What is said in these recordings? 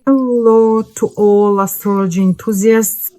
Hello to all astrology enthusiasts.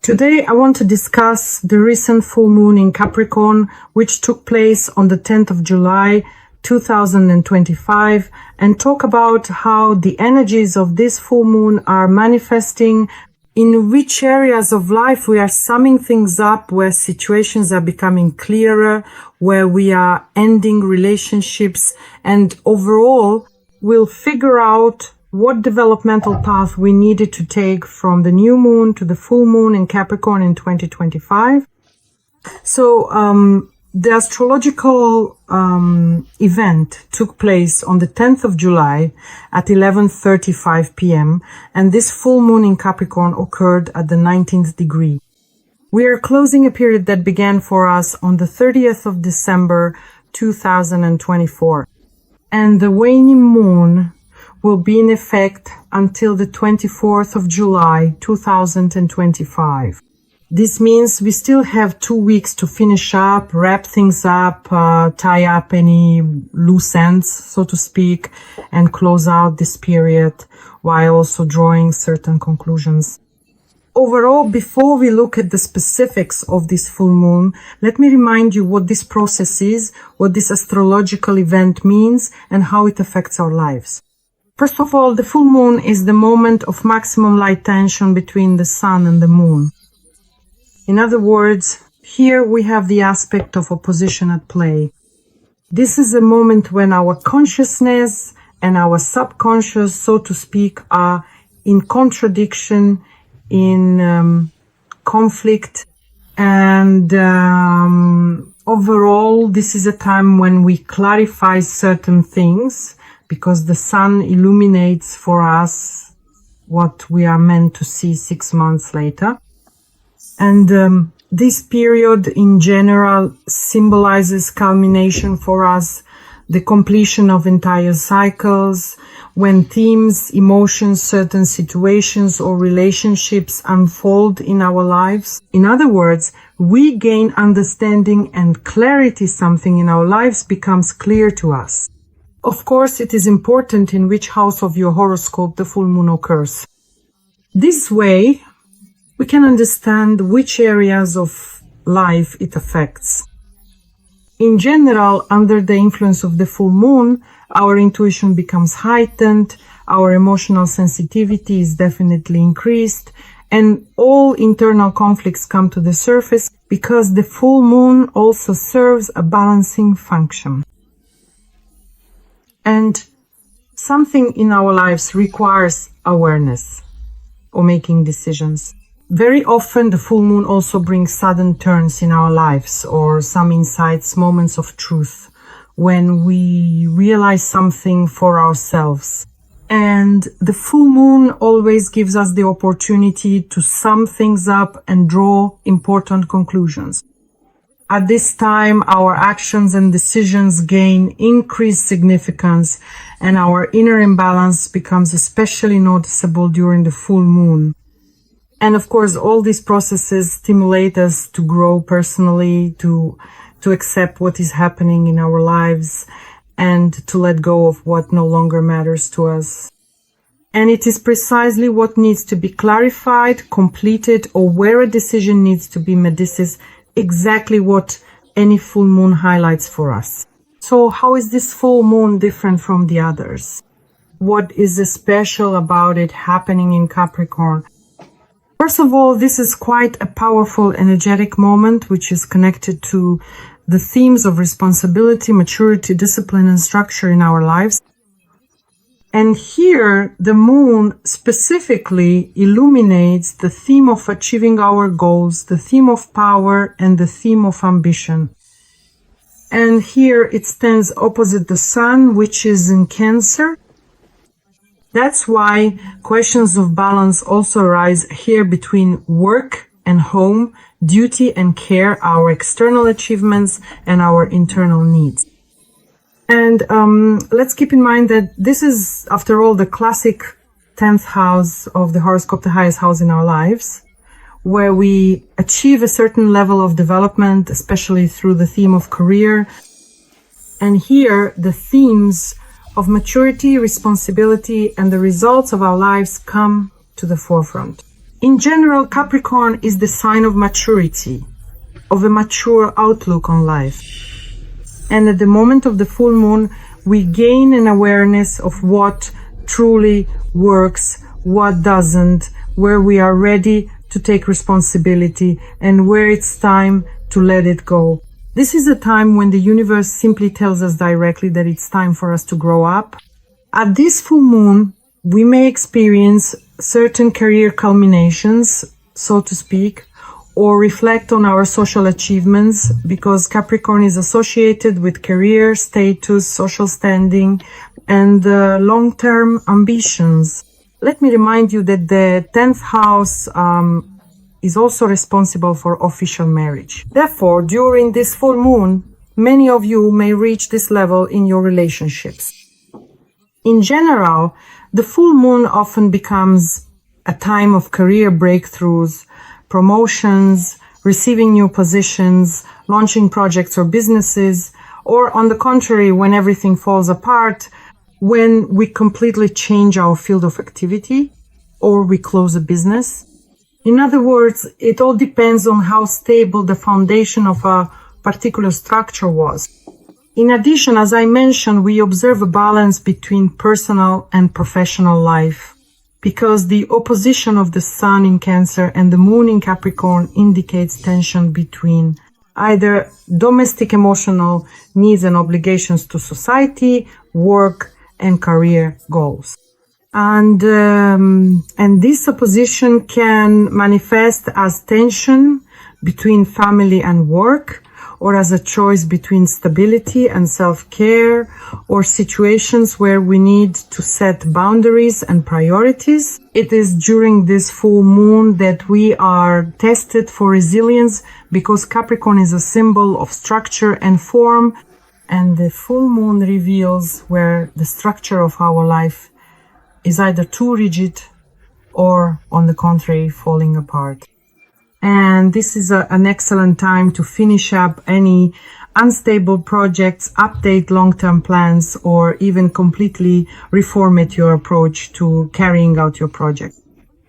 Today I want to discuss the recent full moon in Capricorn, which took place on the 10th of July 2025, and talk about how the energies of this full moon are manifesting, in which areas of life we are summing things up, where situations are becoming clearer, where we are ending relationships, and overall we'll figure out what developmental path we needed to take from the new moon to the full moon in Capricorn in 2025. So the astrological event took place on the 10th of July at 11:35 p.m. and this full moon in Capricorn occurred at the 19th degree. We are closing a period that began for us on the 30th of December 2024, and the waning moon will be in effect until the 24th of July 2025. This means we still have 2 weeks to finish up, wrap things up, tie up any loose ends, so to speak, and close out this period while also drawing certain conclusions. Overall, before we look at the specifics of this full moon, let me remind you what this process is, what this astrological event means, and how it affects our lives. First of all, the full moon is the moment of maximum light tension between the sun and the moon. In other words, here we have the aspect of opposition at play. This is a moment when our consciousness and our subconscious, so to speak, are in contradiction, in conflict, and overall, this is a time when we clarify certain things, because the sun illuminates for us what we are meant to see 6 months later. And this period in general symbolizes culmination for us, the completion of entire cycles, when themes, emotions, certain situations or relationships unfold in our lives. In other words, we gain understanding and clarity, something in our lives becomes clear to us. Of course, it is important in which house of your horoscope the full moon occurs. This way, we can understand which areas of life it affects. In general, under the influence of the full moon, our intuition becomes heightened, our emotional sensitivity is definitely increased, and all internal conflicts come to the surface because the full moon also serves a balancing function. And something in our lives requires awareness or making decisions. Very often the full moon also brings sudden turns in our lives, or some insights, moments of truth, when we realize something for ourselves. And the full moon always gives us the opportunity to sum things up and draw important conclusions. At this time, our actions and decisions gain increased significance, and our inner imbalance becomes especially noticeable during the full moon. And of course, all these processes stimulate us to grow personally, to accept what is happening in our lives, and to let go of what no longer matters to us. And it is precisely what needs to be clarified, completed, or where a decision needs to be made. This is exactly what any full moon highlights for us. So how is this full moon different from the others? What is special about it happening in Capricorn? First of all, this is quite a powerful, energetic moment, which is connected to the themes of responsibility, maturity, discipline, and structure in our lives. And here, the moon specifically illuminates the theme of achieving our goals, the theme of power, and the theme of ambition. And here it stands opposite the sun, which is in Cancer. That's why questions of balance also arise here between work and home, duty and care, our external achievements, and our internal needs. And let's keep in mind that this is, after all, the classic 10th house of the horoscope, the highest house in our lives, where we achieve a certain level of development, especially through the theme of career. And here, the themes of maturity, responsibility, and the results of our lives come to the forefront. In general, Capricorn is the sign of maturity, of a mature outlook on life. And at the moment of the full moon, we gain an awareness of what truly works, what doesn't, where we are ready to take responsibility, and where it's time to let it go. This is a time when the universe simply tells us directly that it's time for us to grow up. At this full moon, we may experience certain career culminations, so to speak, or reflect on our social achievements, because Capricorn is associated with career, status, social standing, and long-term ambitions. Let me remind you that the 10th house is also responsible for official marriage. Therefore, during this full moon, many of you may reach this level in your relationships. In general, the full moon often becomes a time of career breakthroughs, promotions, receiving new positions, launching projects or businesses, or on the contrary, when everything falls apart, when we completely change our field of activity or we close a business. In other words, it all depends on how stable the foundation of a particular structure was. In addition, as I mentioned, we observe a balance between personal and professional life, because the opposition of the Sun in Cancer and the Moon in Capricorn indicates tension between either domestic emotional needs and obligations to society, work, and career goals. And this opposition can manifest as tension between family and work, or as a choice between stability and self-care, or situations where we need to set boundaries and priorities. It is during this full moon that we are tested for resilience, because Capricorn is a symbol of structure and form, and the full moon reveals where the structure of our life is either too rigid or, on the contrary, falling apart. And this is an excellent time to finish up any unstable projects, update long-term plans, or even completely reformat your approach to carrying out your project.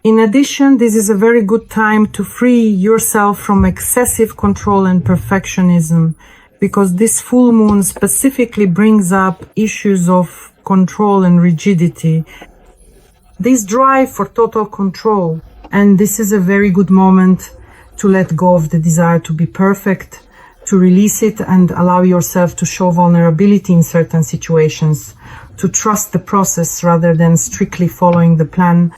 In addition, this is a very good time to free yourself from excessive control and perfectionism, because this full moon specifically brings up issues of control and rigidity, this drive for total control. And this is a very good moment to let go of the desire to be perfect, to release it and allow yourself to show vulnerability in certain situations, to trust the process rather than strictly following the plan.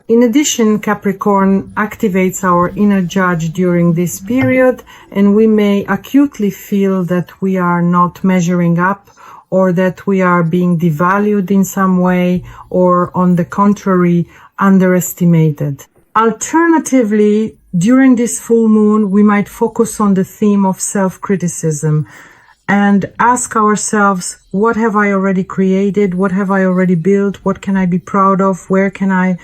In addition, Capricorn activates our inner judge during this period, and we may acutely feel that we are not measuring up, or that we are being devalued in some way, or on the contrary, underestimated. Alternatively, during this full moon, we might focus on the theme of self-criticism and ask ourselves, what have I already created? What have I already built? What can I be proud of? Where can I,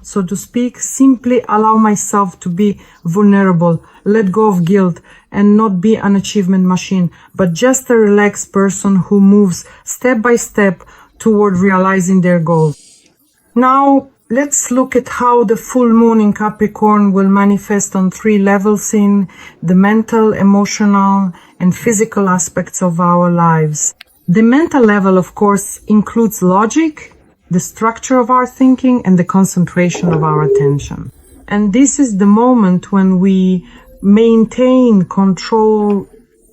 so to speak, simply allow myself to be vulnerable, let go of guilt, and not be an achievement machine, but just a relaxed person who moves step by step toward realizing their goals. Now, let's look at how the full moon in Capricorn will manifest on 3 levels in the mental, emotional, and physical aspects of our lives. The mental level, of course, includes logic, the structure of our thinking, and the concentration of our attention. And this is the moment when we maintain control,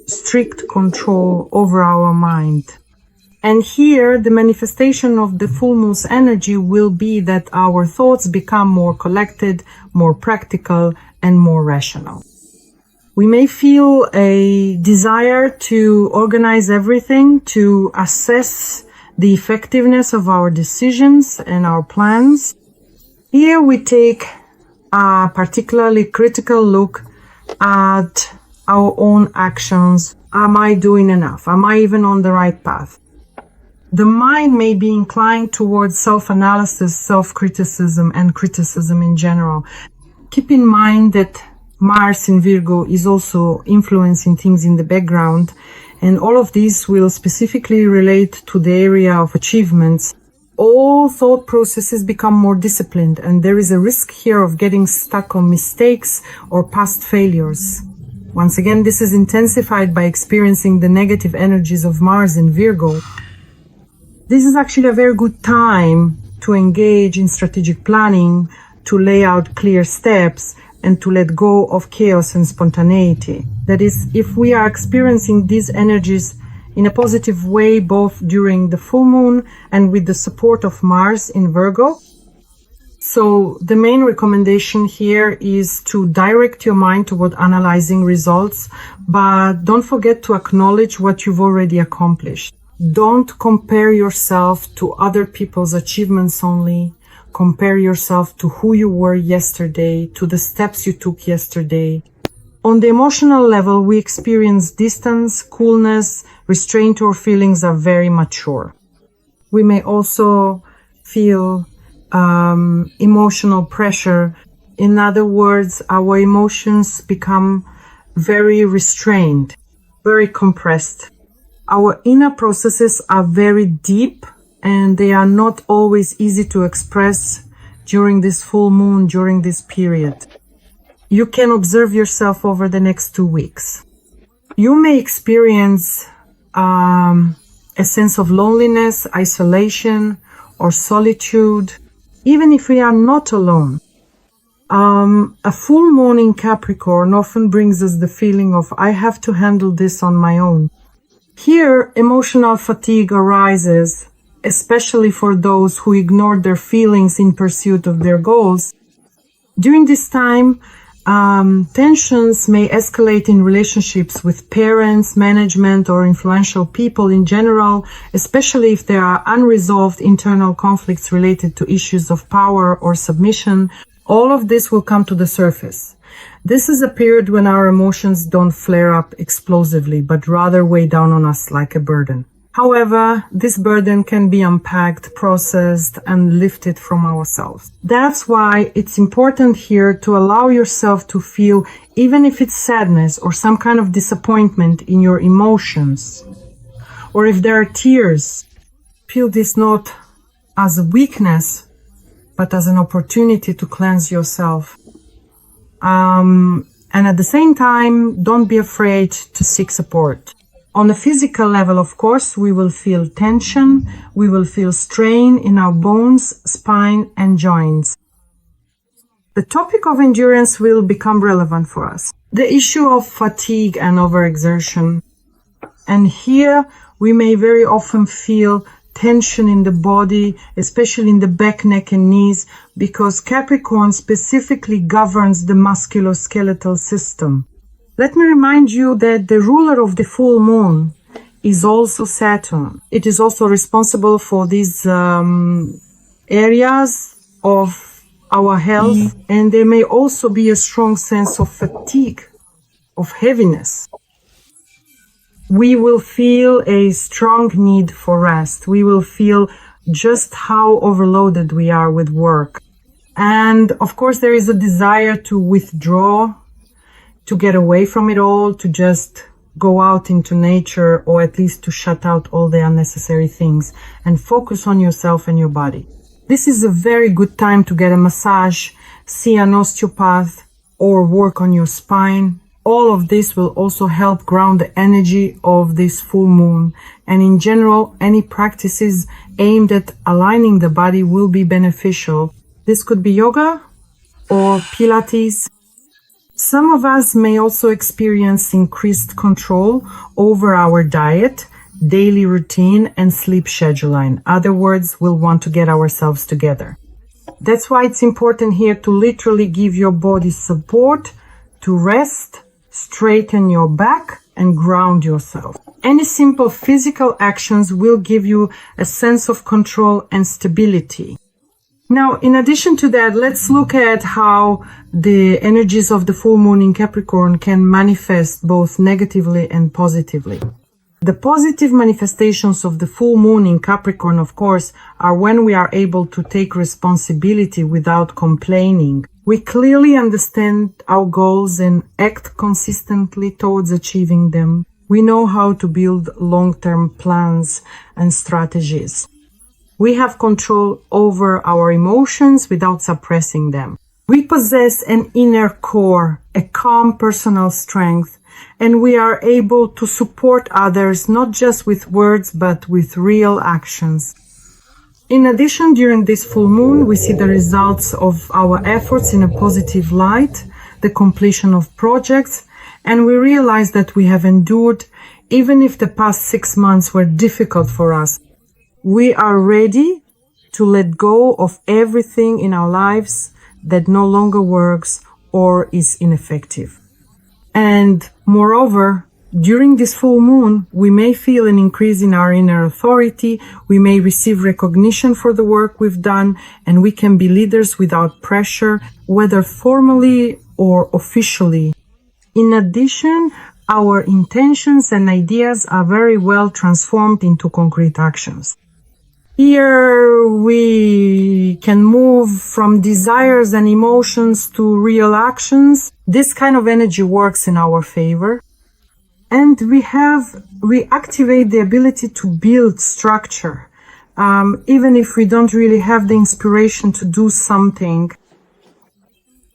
strict control over our mind. And here, the manifestation of the full moon's energy will be that our thoughts become more collected, more practical, and more rational. We may feel a desire to organize everything, to assess the effectiveness of our decisions and our plans. Here we take a particularly critical look at our own actions. Am I doing enough? Am I even on the right path? The mind may be inclined towards self-analysis, self-criticism, and criticism in general. Keep in mind that Mars in Virgo is also influencing things in the background, And all of these will specifically relate to the area of achievements. All thought processes become more disciplined, and there is a risk here of getting stuck on mistakes or past failures. Once again, this is intensified by experiencing the negative energies of Mars in Virgo. This is actually a very good time to engage in strategic planning, to lay out clear steps, and to let go of chaos and spontaneity. That is, if we are experiencing these energies in a positive way, both during the full moon and with the support of Mars in Virgo. So the main recommendation here is to direct your mind toward analyzing results, but don't forget to acknowledge what you've already accomplished. Don't compare yourself to other people's achievements only. Compare yourself to who you were yesterday, to the steps you took yesterday. On the emotional level, we experience distance, coolness, restraint, or feelings are very mature. We may also feel emotional pressure. In other words, our emotions become very restrained, very compressed. Our inner processes are very deep, and they are not always easy to express during this full moon, during this period. You can observe yourself over the next 2 weeks. You may experience a sense of loneliness, isolation, or solitude, even if we are not alone. A full moon in Capricorn often brings us the feeling of, I have to handle this on my own. Here, emotional fatigue arises, especially for those who ignore their feelings in pursuit of their goals. During this time, tensions may escalate in relationships with parents, management, or influential people in general, especially if there are unresolved internal conflicts related to issues of power or submission. All of this will come to the surface. This is a period when our emotions don't flare up explosively, but rather weigh down on us like a burden. However, this burden can be unpacked, processed, and lifted from ourselves. That's why it's important here to allow yourself to feel, even if it's sadness or some kind of disappointment in your emotions, or if there are tears, feel this not as a weakness, but as an opportunity to cleanse yourself. And at the same time, don't be afraid to seek support. On a physical level, of course, we will feel tension, we will feel strain in our bones, spine, and joints. The topic of endurance will become relevant for us. The issue of fatigue and overexertion. And here, we may very often feel tension in the body, especially in the back, neck, and knees, because Capricorn specifically governs the musculoskeletal system. Let me remind you that the ruler of the full moon is also Saturn. It is also responsible for these areas of our health, and there may also be a strong sense of fatigue, of heaviness. We will feel a strong need for rest. We will feel just how overloaded we are with work. And of course, there is a desire to withdraw, to get away from it all, to just go out into nature, or at least to shut out all the unnecessary things and focus on yourself and your body. This is a very good time to get a massage, see an osteopath, or work on your spine. All of this will also help ground the energy of this full moon. And in general, any practices aimed at aligning the body will be beneficial. This could be yoga or Pilates. Some of us may also experience increased control over our diet, daily routine, and sleep schedule. In other words, we'll want to get ourselves together. That's why it's important here to literally give your body support, to rest, straighten your back, and ground yourself. Any simple physical actions will give you a sense of control and stability. Now, in addition to that, let's look at how the energies of the full moon in Capricorn can manifest both negatively and positively. The positive manifestations of the full moon in Capricorn, of course, are when we are able to take responsibility without complaining. We clearly understand our goals and act consistently towards achieving them. We know how to build long-term plans and strategies. We have control over our emotions without suppressing them. We possess an inner core, a calm personal strength, and we are able to support others not just with words but with real actions. In addition, during this full moon, we see the results of our efforts in a positive light, the completion of projects, and we realize that we have endured, even if the past 6 months were difficult for us. We are ready to let go of everything in our lives that no longer works or is ineffective. And moreover, during this full moon, we may feel an increase in our inner authority, we may receive recognition for the work we've done, and we can be leaders without pressure, whether formally or officially. In addition, our intentions and ideas are very well transformed into concrete actions. Here we can move from desires and emotions to real actions. This kind of energy works in our favor. And we activate the ability to build structure. Even if we don't really have the inspiration to do something.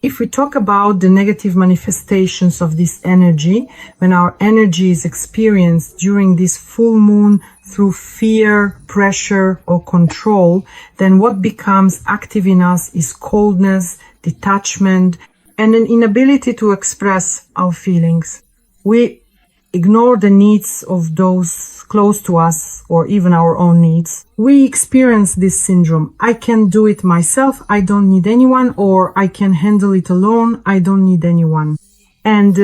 If we talk about the negative manifestations of this energy, when our energy is experienced during this full moon through fear, pressure, or control, then what becomes active in us is coldness, detachment, and an inability to express our feelings. We ignore the needs of those close to us or even our own needs. We experience this syndrome. I can do it myself. I don't need anyone, or I can handle it alone. I don't need anyone. And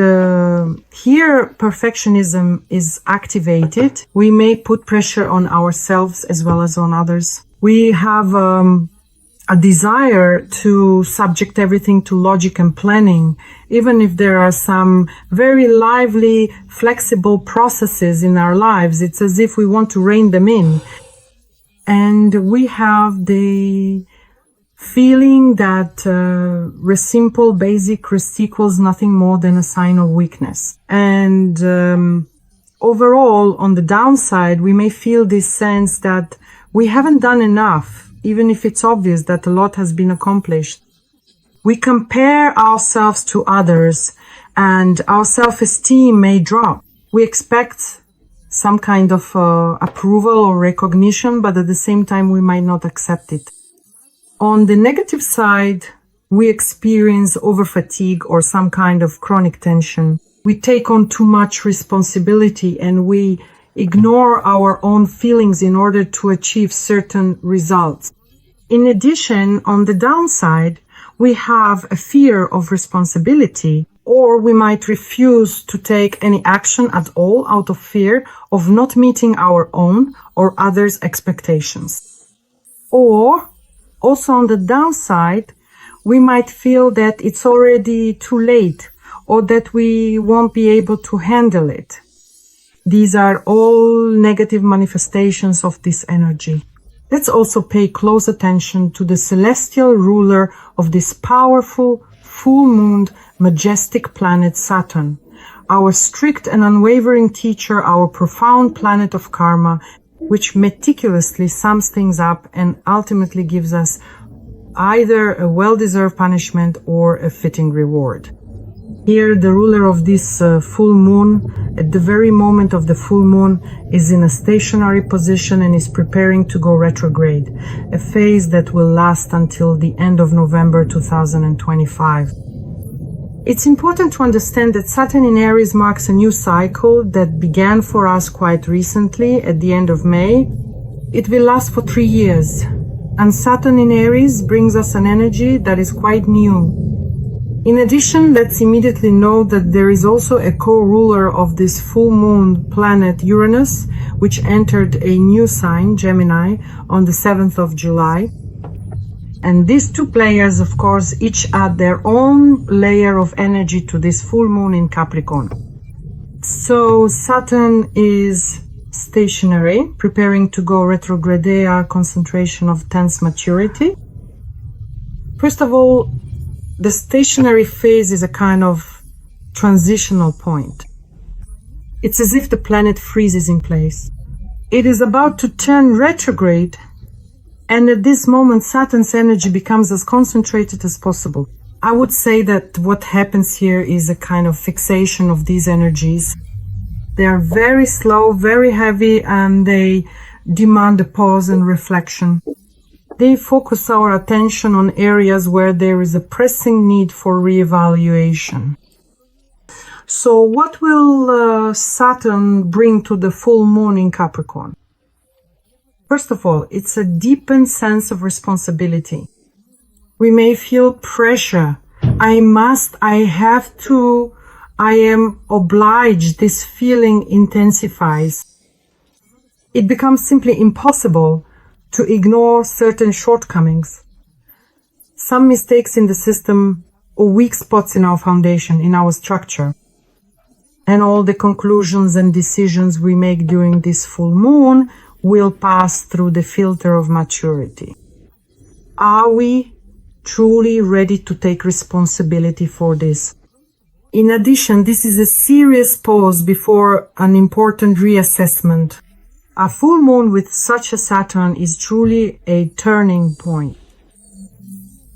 here perfectionism is activated. We may put pressure on ourselves as well as on others. We have a desire to subject everything to logic and planning, even if there are some very lively, flexible processes in our lives. It's as if we want to rein them in. And we have the feeling that simple, basic rest equals nothing more than a sign of weakness. And overall, on the downside, we may feel this sense that we haven't done enough, even if it's obvious that a lot has been accomplished. We compare ourselves to others and our self-esteem may drop. We expect some kind of approval or recognition, but at the same time we might not accept it. On the negative side, we experience overfatigue or some kind of chronic tension. We take on too much responsibility and we ignore our own feelings in order to achieve certain results. In addition, on the downside, we have a fear of responsibility, or we might refuse to take any action at all out of fear of not meeting our own or others' expectations. Or, also on the downside, we might feel that it's already too late or that we won't be able to handle it. These are all negative manifestations of this energy. Let's also pay close attention to the celestial ruler of this powerful, full-mooned, majestic planet Saturn, our strict and unwavering teacher, our profound planet of karma, which meticulously sums things up and ultimately gives us either a well-deserved punishment or a fitting reward. Here, the ruler of this full moon, at the very moment of the full moon, is in a stationary position and is preparing to go retrograde, a phase that will last until the end of November 2025. It's important to understand that Saturn in Aries marks a new cycle that began for us quite recently at the end of May. It will last for 3 years, and Saturn in Aries brings us an energy that is quite new. In addition, let's immediately know that there is also a co-ruler of this full moon planet Uranus, which entered a new sign, Gemini, on the 7th of July. And these two players, of course, each add their own layer of energy to this full moon in Capricorn. So Saturn is stationary, preparing to go retrograde, concentration of tense maturity. First of all, the stationary phase is a kind of transitional point. It's as if the planet freezes in place. It is about to turn retrograde, and at this moment Saturn's energy becomes as concentrated as possible. I would say that what happens here is a kind of fixation of these energies. They are very slow, very heavy, and they demand a pause and reflection. They focus our attention on areas where there is a pressing need for reevaluation. So what will Saturn bring to the full moon in Capricorn? First of all, it's a deepened sense of responsibility. We may feel pressure. I must, I have to, I am obliged. This feeling intensifies. It becomes simply impossible to ignore certain shortcomings, some mistakes in the system, or weak spots in our foundation, in our structure. And all the conclusions and decisions we make during this full moon will pass through the filter of maturity. Are we truly ready to take responsibility for this? In addition, this is a serious pause before an important reassessment. A full moon with such a Saturn is truly a turning point.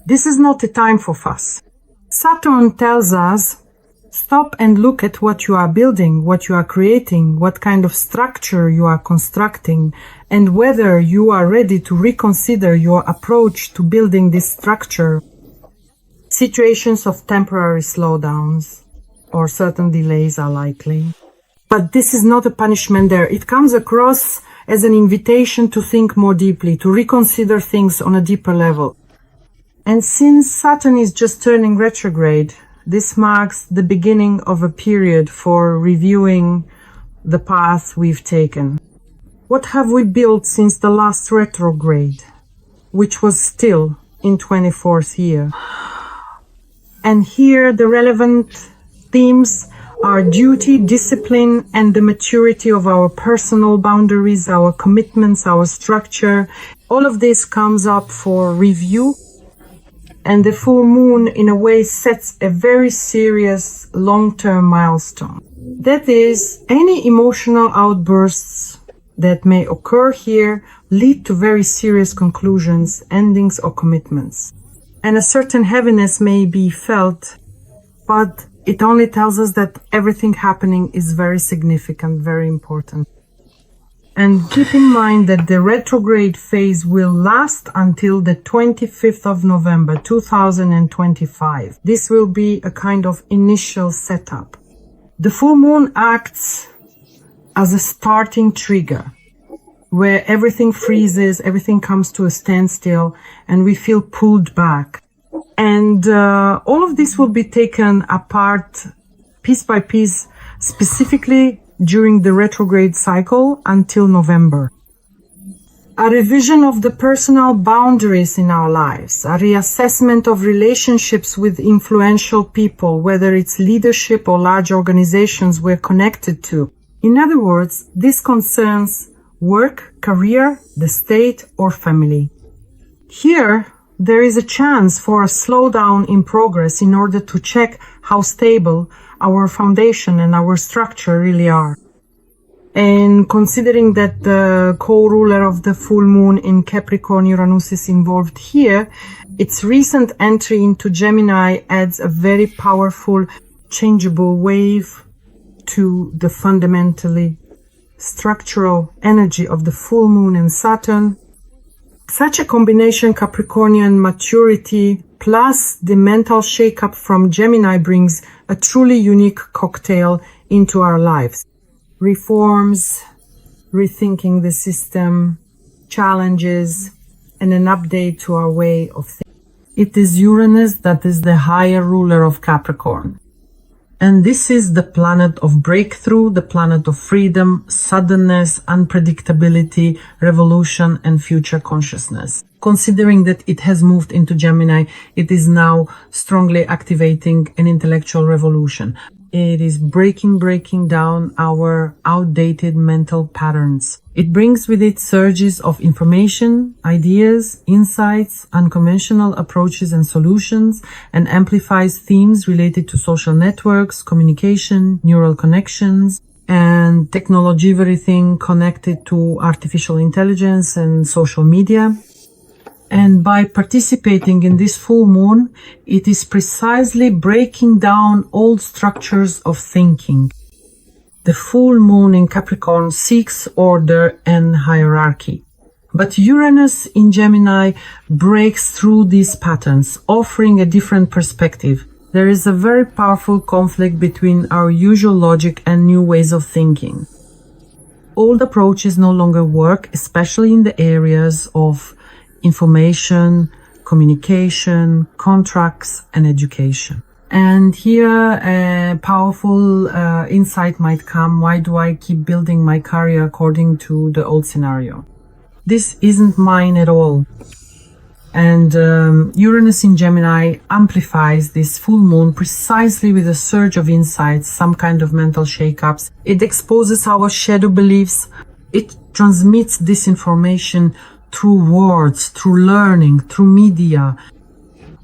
This is not a time for fuss. Saturn tells us, stop and look at what you are building, what you are creating, what kind of structure you are constructing, and whether you are ready to reconsider your approach to building this structure. Situations of temporary slowdowns or certain delays are likely. But this is not a punishment there. It comes across as an invitation to think more deeply, to reconsider things on a deeper level. And since Saturn is just turning retrograde, this marks the beginning of a period for reviewing the path we've taken. What have we built since the last retrograde, which was still in 24th year? And here the relevant themes are duty, discipline, and the maturity of our personal boundaries, our commitments, our structure. All of this comes up for review. And the full moon, in a way, sets a very serious long-term milestone. That is, any emotional outbursts that may occur here lead to very serious conclusions, endings, or commitments. And a certain heaviness may be felt, but it only tells us that everything happening is very significant, very important. And keep in mind that the retrograde phase will last until the 25th of November 2025. This will be a kind of initial setup. The full moon acts as a starting trigger, where everything freezes, everything comes to a standstill, and we feel pulled back. And all of this will be taken apart piece by piece, specifically during the retrograde cycle until November. A revision of the personal boundaries in our lives, a reassessment of relationships with influential people, whether it's leadership or large organizations we're connected to. In other words, this concerns work, career, the state, or family. Here, there is a chance for a slowdown in progress in order to check how stable our foundation and our structure really are. And considering that the co-ruler of the full moon in Capricorn, Uranus, is involved here, its recent entry into Gemini adds a very powerful, changeable wave to the fundamentally structural energy of the full moon and Saturn. Such a combination, Capricornian maturity plus the mental shakeup from Gemini, brings a truly unique cocktail into our lives. Reforms, rethinking the system, challenges, and an update to our way of thinking. It is Uranus that is the higher ruler of Capricorn. And this is the planet of breakthrough, the planet of freedom, suddenness, unpredictability, revolution, and future consciousness. Considering that it has moved into Gemini, it is now strongly activating an intellectual revolution. It is breaking down our outdated mental patterns. It brings with it surges of information, ideas, insights, unconventional approaches and solutions, and amplifies themes related to social networks, communication, neural connections, and technology, everything connected to artificial intelligence and social media. And by participating in this full moon, it is precisely breaking down old structures of thinking. The full moon in Capricorn seeks order and hierarchy. But Uranus in Gemini breaks through these patterns, offering a different perspective. There is a very powerful conflict between our usual logic and new ways of thinking. Old approaches no longer work, especially in the areas of information, communication, contracts, and education. And here a powerful insight might come. Why do I keep building my career according to the old scenario? This isn't mine at all. And Uranus in Gemini amplifies this full moon precisely with a surge of insights, some kind of mental shakeups. It exposes our shadow beliefs. It transmits this information through words, through learning, through media.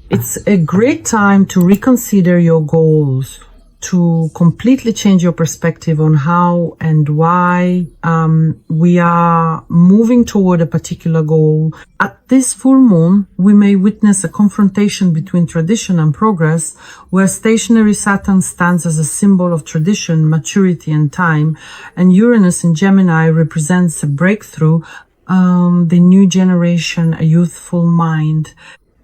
It's a great time to reconsider your goals, to completely change your perspective on how and why we are moving toward a particular goal. At this full moon, we may witness a confrontation between tradition and progress, where stationary Saturn stands as a symbol of tradition, maturity, and time, and Uranus in Gemini represents a breakthrough, the new generation, a youthful mind.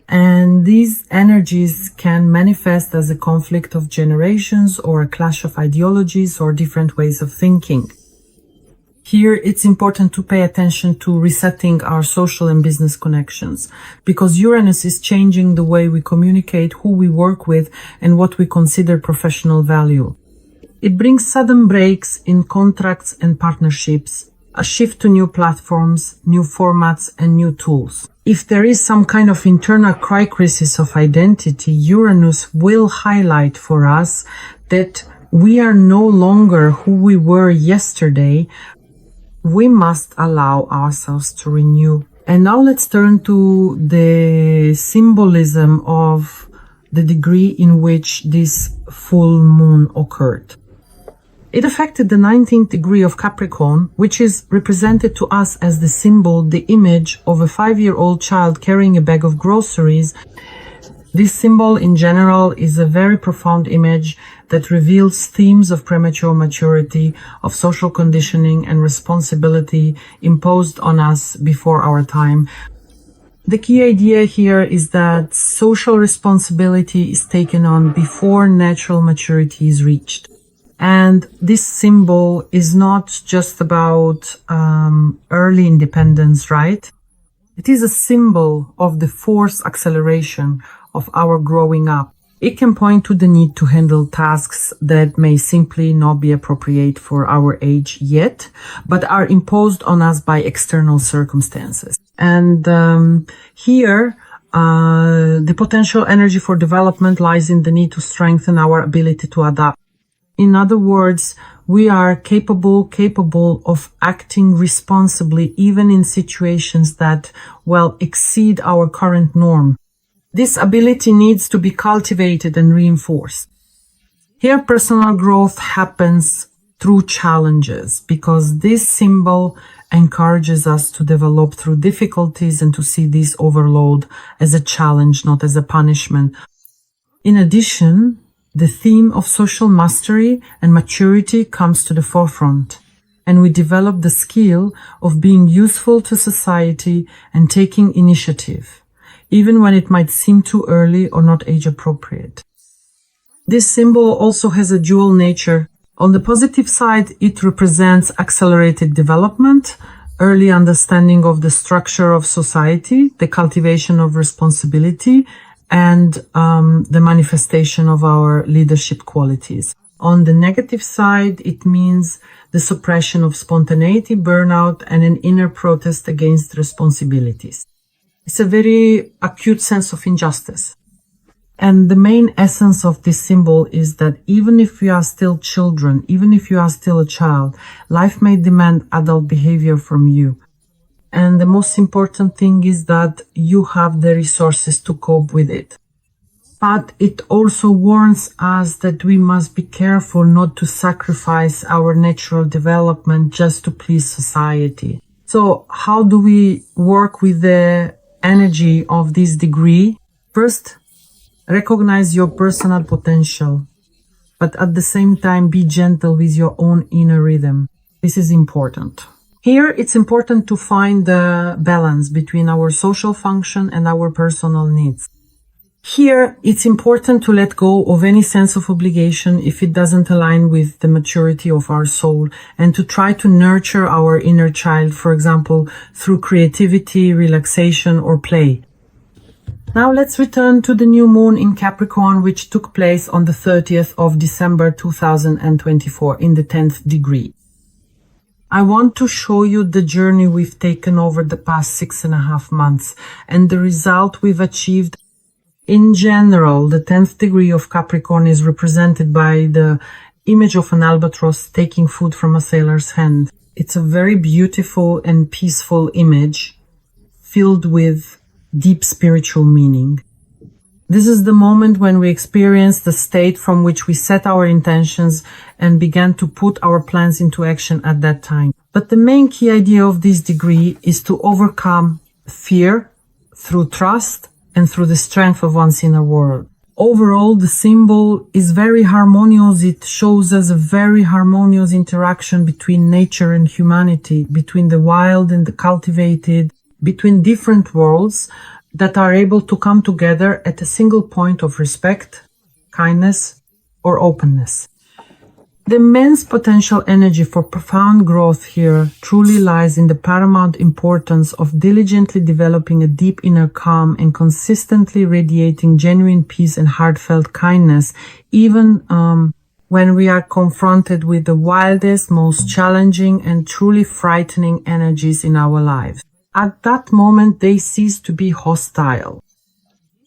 And these energies can manifest as a conflict of generations or a clash of ideologies or different ways of thinking. Here, it's important to pay attention to resetting our social and business connections, because Uranus is changing the way we communicate, who we work with, and what we consider professional value. It brings sudden breaks in contracts and partnerships, a shift to new platforms, new formats, and new tools. If there is some kind of internal crisis of identity, Uranus will highlight for us that we are no longer who we were yesterday. We must allow ourselves to renew. And now let's turn to the symbolism of the degree in which this full moon occurred. It affected the 19th degree of Capricorn, which is represented to us as the symbol, the image of a 5-year-old child carrying a bag of groceries. This symbol in general is a very profound image that reveals themes of premature maturity, of social conditioning and responsibility imposed on us before our time. The key idea here is that social responsibility is taken on before natural maturity is reached. And this symbol is not just about early independence, right? It is a symbol of the forced acceleration of our growing up. It can point to the need to handle tasks that may simply not be appropriate for our age yet, but are imposed on us by external circumstances. And here, the potential energy for development lies in the need to strengthen our ability to adapt. In other words, we are capable of acting responsibly even in situations that, well, exceed our current norm. This ability needs to be cultivated and reinforced. Here, personal growth happens through challenges, because this symbol encourages us to develop through difficulties and to see this overload as a challenge, not as a punishment. In addition, the theme of social mastery and maturity comes to the forefront, and we develop the skill of being useful to society and taking initiative, even when it might seem too early or not age appropriate. This symbol also has a dual nature. On the positive side, it represents accelerated development, early understanding of the structure of society, the cultivation of responsibility, and the manifestation of our leadership qualities. On the negative side, it means the suppression of spontaneity, burnout, and an inner protest against responsibilities. It's a very acute sense of injustice. And the main essence of this symbol is that even if we are still children, even if you are still a child, life may demand adult behavior from you. And the most important thing is that you have the resources to cope with it. But it also warns us that we must be careful not to sacrifice our natural development just to please society. So how do we work with the energy of this degree? First, recognize your personal potential, but at the same time be gentle with your own inner rhythm. This is important. Here, it's important to find the balance between our social function and our personal needs. Here, it's important to let go of any sense of obligation if it doesn't align with the maturity of our soul, and to try to nurture our inner child, for example, through creativity, relaxation, or play. Now let's return to the new moon in Capricorn, which took place on the 30th of December 2024 in the 10th degree. I want to show you the journey we've taken over the past 6.5 months and the result we've achieved. In general, the 10th degree of Capricorn is represented by the image of an albatross taking food from a sailor's hand. It's a very beautiful and peaceful image filled with deep spiritual meaning. This is the moment when we experience the state from which we set our intentions and began to put our plans into action at that time. But the main key idea of this degree is to overcome fear through trust and through the strength of one's inner world. Overall, the symbol is very harmonious. It shows us a very harmonious interaction between nature and humanity, between the wild and the cultivated, between different worlds that are able to come together at a single point of respect, kindness, or openness. The immense potential energy for profound growth here truly lies in the paramount importance of diligently developing a deep inner calm and consistently radiating genuine peace and heartfelt kindness, even when we are confronted with the wildest, most challenging, and truly frightening energies in our lives. At that moment, they cease to be hostile.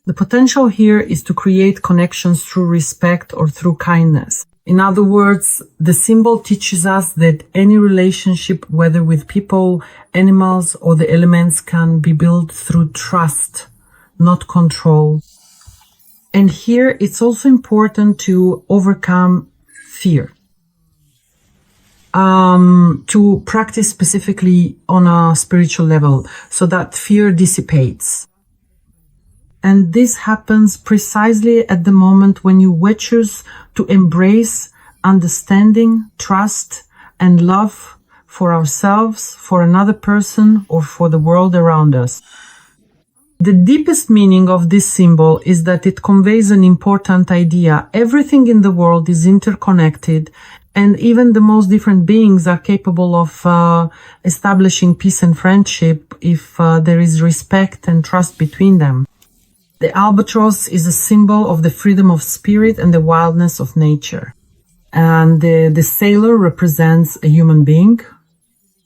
The potential here is to create connections through respect or through kindness. In other words, the symbol teaches us that any relationship, whether with people, animals, or the elements, can be built through trust, not control. And here it's also important to overcome fear. To practice specifically on a spiritual level so that fear dissipates. And this happens precisely at the moment when you choose to embrace understanding, trust, and love for ourselves, for another person, or for the world around us. The deepest meaning of this symbol is that it conveys an important idea. Everything in the world is interconnected, and even the most different beings are capable of establishing peace and friendship if there is respect and trust between them. The albatross is a symbol of the freedom of spirit and the wildness of nature. And the sailor represents a human being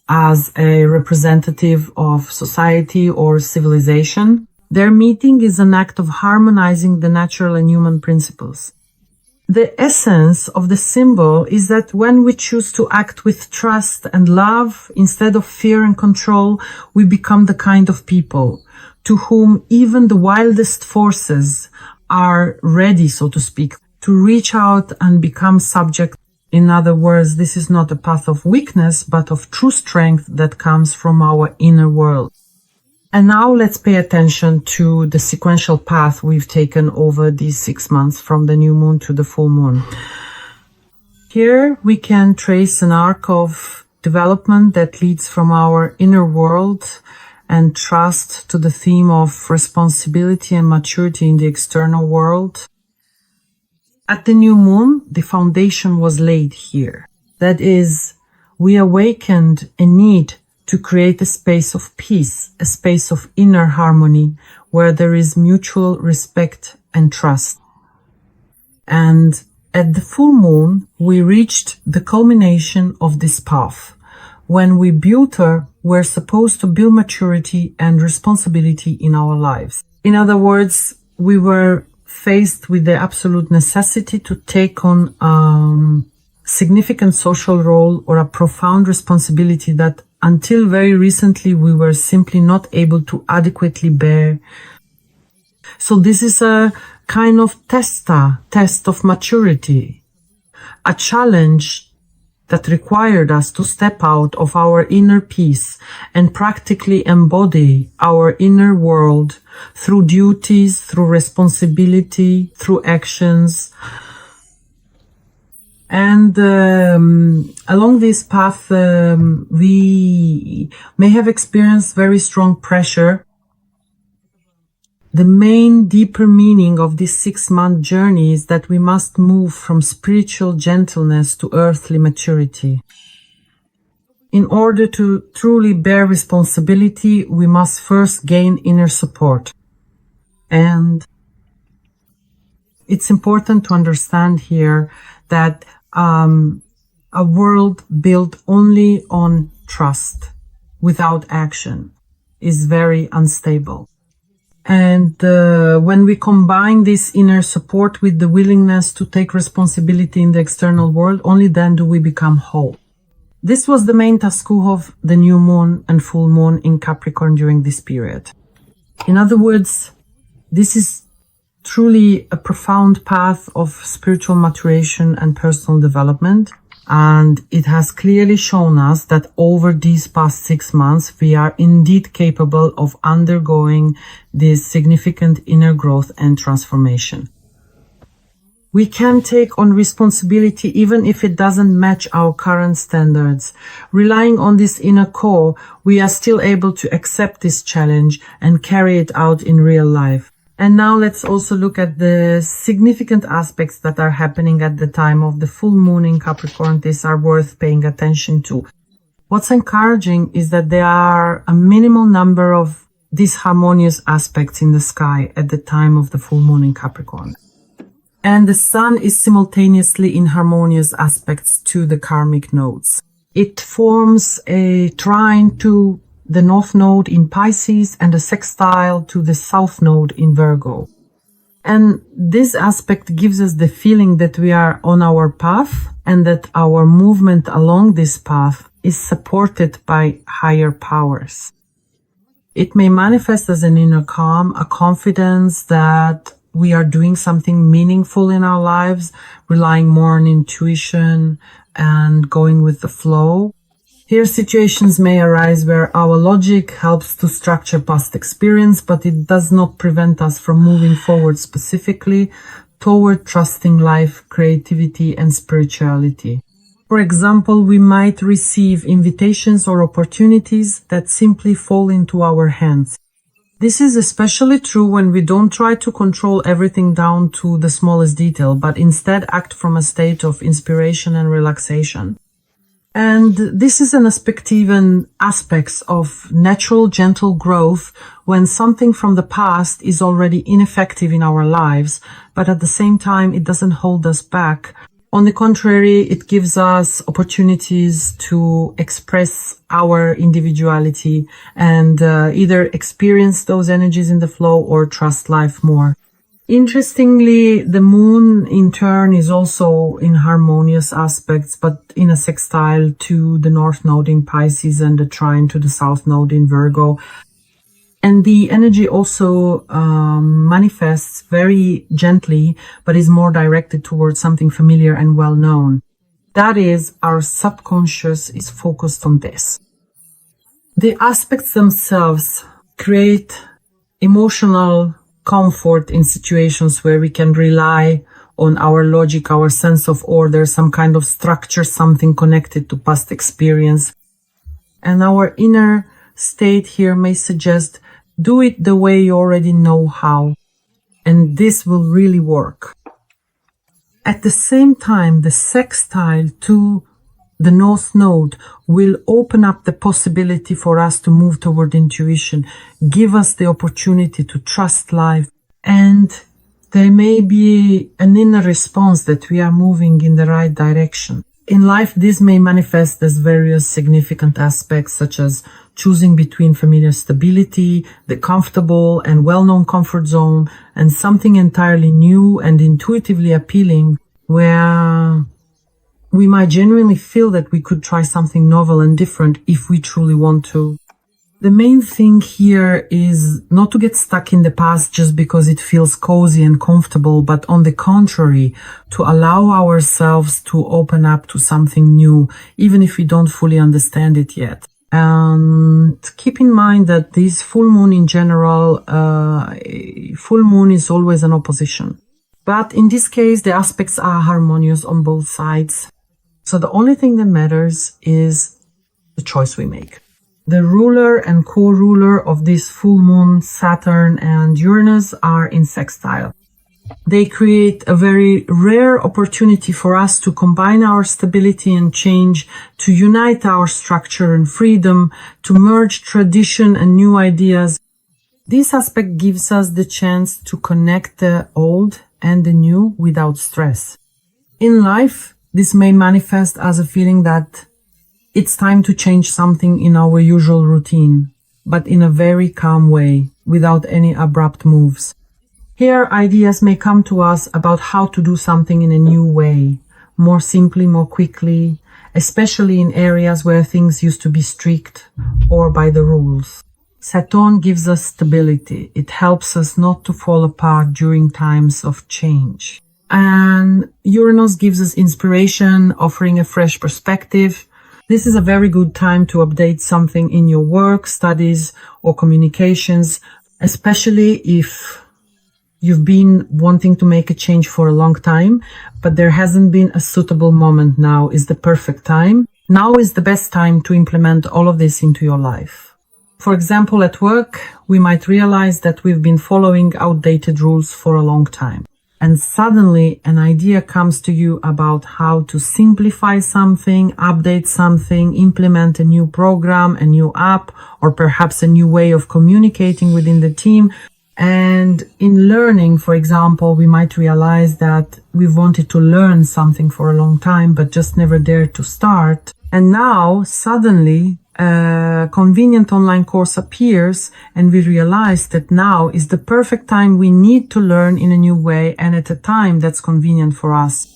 as a representative of society or civilization. Their meeting is an act of harmonizing the natural and human principles. The essence of the symbol is that when we choose to act with trust and love instead of fear and control, we become the kind of people to whom even the wildest forces are ready, so to speak, to reach out and become subject. In other words, this is not a path of weakness, but of true strength that comes from our inner world. And now let's pay attention to the sequential path we've taken over these 6 months from the new moon to the full moon. Here we can trace an arc of development that leads from our inner world and trust to the theme of responsibility and maturity in the external world. At the new moon, the foundation was laid here. That is, we awakened a need to create a space of peace, a space of inner harmony, where there is mutual respect and trust. And at the full moon, we reached the culmination of this path. When we built her, we're supposed to build maturity and responsibility in our lives. In other words, we were faced with the absolute necessity to take on a significant social role or a profound responsibility that until very recently we were simply not able to adequately bear. So this is a kind of test of maturity, a challenge that required us to step out of our inner peace and practically embody our inner world through duties, through responsibility, through actions. And along this path, we may have experienced very strong pressure. The main deeper meaning of this 6-month journey is that we must move from spiritual gentleness to earthly maturity. In order to truly bear responsibility, we must first gain inner support. And it's important to understand here that a world built only on trust without action is very unstable. And when we combine this inner support with the willingness to take responsibility in the external world, only then do we become whole. This was the main task of the new moon and full moon in Capricorn during this period. In other words, this is truly a profound path of spiritual maturation and personal development. And it has clearly shown us that over these past 6 months, we are indeed capable of undergoing this significant inner growth and transformation. We can take on responsibility even if it doesn't match our current standards. Relying on this inner core, we are still able to accept this challenge and carry it out in real life. And now let's also look at the significant aspects that are happening at the time of the full moon in Capricorn. These are worth paying attention to. What's encouraging is that there are a minimal number of these harmonious aspects in the sky at the time of the full moon in Capricorn. And the sun is simultaneously in harmonious aspects to the karmic nodes. It forms a trine to the North Node in Pisces and a sextile to the South Node in Virgo. And this aspect gives us the feeling that we are on our path and that our movement along this path is supported by higher powers. It may manifest as an inner calm, a confidence that we are doing something meaningful in our lives, relying more on intuition and going with the flow. Here, situations may arise where our logic helps to structure past experience, but it does not prevent us from moving forward specifically toward trusting life, creativity, and spirituality. For example, we might receive invitations or opportunities that simply fall into our hands. This is especially true when we don't try to control everything down to the smallest detail, but instead act from a state of inspiration and relaxation. And this is an aspect aspects of natural, gentle growth when something from the past is already ineffective in our lives, but at the same time, it doesn't hold us back. On the contrary, it gives us opportunities to express our individuality and either experience those energies in the flow or trust life more. Interestingly, the moon in turn is also in harmonious aspects, but in a sextile to the North Node in Pisces and the trine to the South Node in Virgo. And the energy also manifests very gently, but is more directed towards something familiar and well-known. That is, our subconscious is focused on this. The aspects themselves create emotional comfort in situations where we can rely on our logic, our sense of order, some kind of structure, something connected to past experience. And our inner state here may suggest, do it the way you already know how, and this will really work. At the same time, the sextile to the North Node will open up the possibility for us to move toward intuition, give us the opportunity to trust life, and there may be an inner response that we are moving in the right direction. In life, this may manifest as various significant aspects, such as choosing between familiar stability, the comfortable and well-known comfort zone, and something entirely new and intuitively appealing, where we might genuinely feel that we could try something novel and different if we truly want to. The main thing here is not to get stuck in the past just because it feels cozy and comfortable, but on the contrary, to allow ourselves to open up to something new, even if we don't fully understand it yet. And keep in mind that this full moon in general, full moon is always an opposition. But in this case, the aspects are harmonious on both sides. So the only thing that matters is the choice we make. The ruler and co-ruler of this full moon, Saturn and Uranus, are in sextile. They create a very rare opportunity for us to combine our stability and change, to unite our structure and freedom, to merge tradition and new ideas. This aspect gives us the chance to connect the old and the new without stress. In life, this may manifest as a feeling that it's time to change something in our usual routine, but in a very calm way, without any abrupt moves. Here, ideas may come to us about how to do something in a new way, more simply, more quickly, especially in areas where things used to be strict or by the rules. Saturn gives us stability. It helps us not to fall apart during times of change. And Uranus gives us inspiration, offering a fresh perspective. This is a very good time to update something in your work, studies, or communications, especially if you've been wanting to make a change for a long time, but there hasn't been a suitable moment. Now is the perfect time. Now is the best time to implement all of this into your life. For example, at work, we might realize that we've been following outdated rules for a long time. And suddenly an idea comes to you about how to simplify something, update something, implement a new program, a new app, or perhaps a new way of communicating within the team. And in learning, for example, we might realize that we've wanted to learn something for a long time, but just never dared to start. And now suddenly a convenient online course appears and we realize that now is the perfect time we need to learn in a new way and at a time that's convenient for us.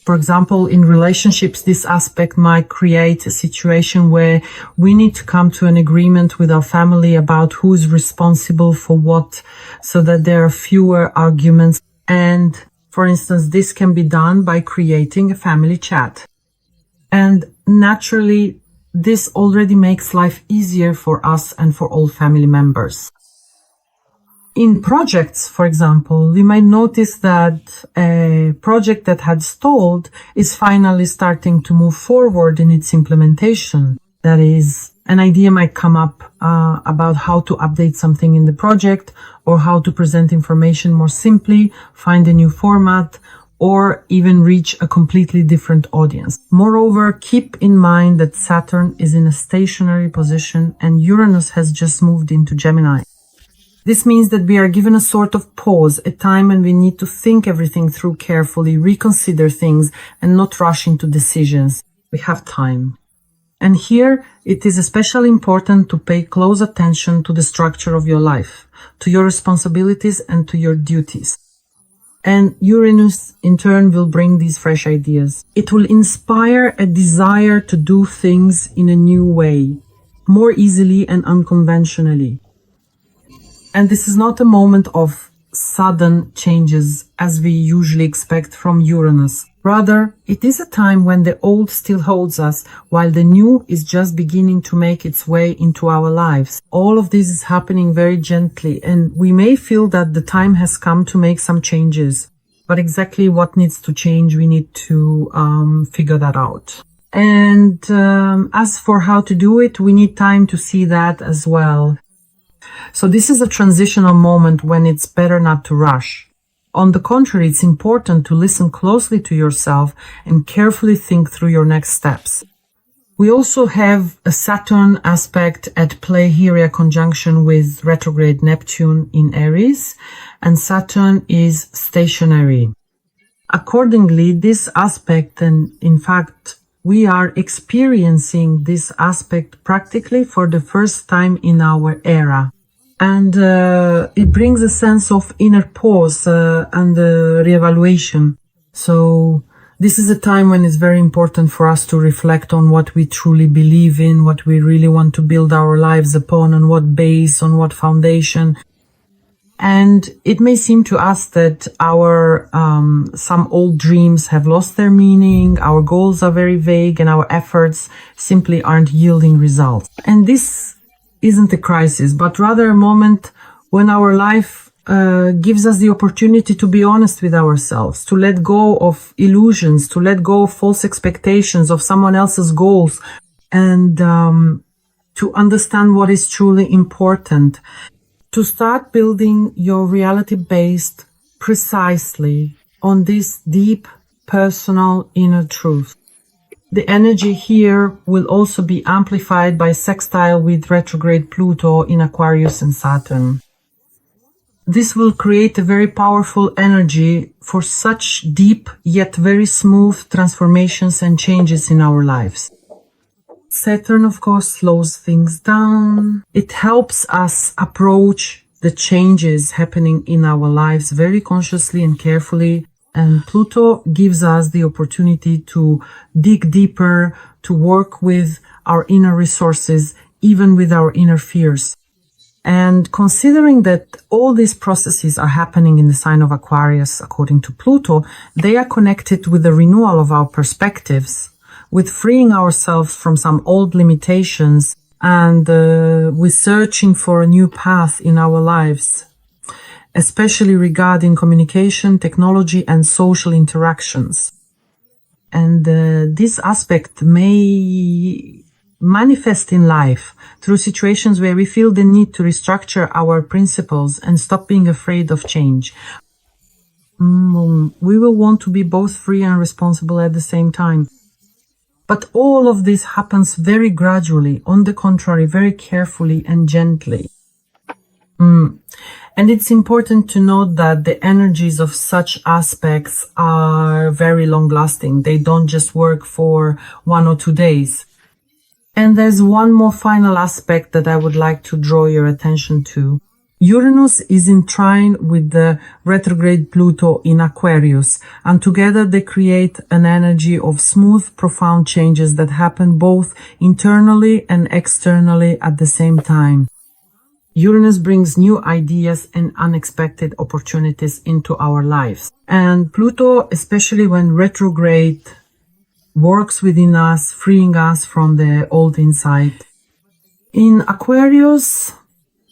For example, in relationships, this aspect might create a situation where we need to come to an agreement with our family about who's responsible for what, so that there are fewer arguments. And for instance, this can be done by creating a family chat. And naturally, this already makes life easier for us and for all family members. In projects, for example, we might notice that a project that had stalled is finally starting to move forward in its implementation. That is, an idea might come up about how to update something in the project, or how to present information more simply, find a new format, or even reach a completely different audience. Moreover, keep in mind that Saturn is in a stationary position and Uranus has just moved into Gemini. This means that we are given a sort of pause, a time when we need to think everything through carefully, reconsider things, and not rush into decisions. We have time. And here, it is especially important to pay close attention to the structure of your life, to your responsibilities and to your duties. And Uranus, in turn, will bring these fresh ideas. It will inspire a desire to do things in a new way, more easily and unconventionally. And this is not a moment of sudden changes as we usually expect from Uranus. Rather, it is a time when the old still holds us, while the new is just beginning to make its way into our lives. All of this is happening very gently, and we may feel that the time has come to make some changes. But exactly what needs to change, we need to figure that out. And as for how to do it, we need time to see that as well. So this is a transitional moment when it's better not to rush. On the contrary, it's important to listen closely to yourself and carefully think through your next steps. We also have a Saturn aspect at play here, a conjunction with retrograde Neptune in Aries, and Saturn is stationary. Accordingly, this aspect, and in fact, we are experiencing this aspect practically for the first time in our era. And it brings a sense of inner pause and reevaluation. So This is a time when it's very important for us to reflect on what we truly believe in, what we really want to build our lives upon, on what base, on what foundation. And it may seem to us that our some old dreams have lost their meaning, our goals are very vague, and our efforts simply aren't yielding results. And this isn't a crisis, but rather a moment when our life gives us the opportunity to be honest with ourselves, to let go of illusions, to let go of false expectations of someone else's goals, and to understand what is truly important. To start building your reality based precisely on this deep personal inner truth. The energy here will also be amplified by sextile with retrograde Pluto in Aquarius and Saturn. This will create a very powerful energy for such deep yet very smooth transformations and changes in our lives. Saturn, of course, slows things down. It helps us approach the changes happening in our lives very consciously and carefully. And Pluto gives us the opportunity to dig deeper, to work with our inner resources, even with our inner fears. And considering that all these processes are happening in the sign of Aquarius, according to Pluto, they are connected with the renewal of our perspectives, with freeing ourselves from some old limitations, and with searching for a new path in our lives, especially regarding communication, technology, and social interactions. And this aspect may manifest in life through situations where we feel the need to restructure our principles and stop being afraid of change. We will want to be both free and responsible at the same time. But all of this happens very gradually, on the contrary, very carefully and gently. And it's important to note that the energies of such aspects are very long-lasting. They don't just work for 1 or 2 days. And there's one more final aspect that I would like to draw your attention to. Uranus is in trine with the retrograde Pluto in Aquarius, and together they create an energy of smooth, profound changes that happen both internally and externally at the same time. Uranus brings new ideas and unexpected opportunities into our lives. And Pluto, especially when retrograde, works within us, freeing us from the old insight. In Aquarius,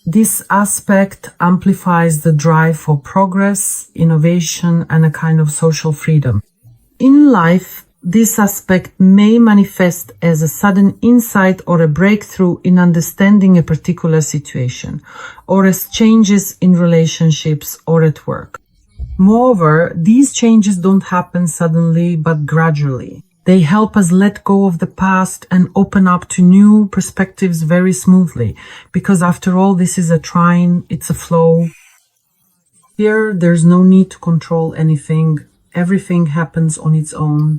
this aspect amplifies the drive for progress, innovation, and a kind of social freedom. In life, this aspect may manifest as a sudden insight or a breakthrough in understanding a particular situation, or as changes in relationships or at work. Moreover, these changes don't happen suddenly but gradually. They help us let go of the past and open up to new perspectives very smoothly, because after all, this is a trine, it's a flow. Here, there's no need to control anything. Everything happens on its own.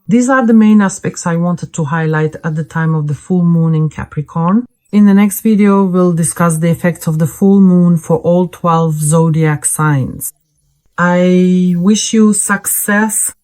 These are the main aspects I wanted to highlight at the time of the full moon in Capricorn. In the next video, we'll discuss the effects of the full moon for all 12 zodiac signs. I wish you success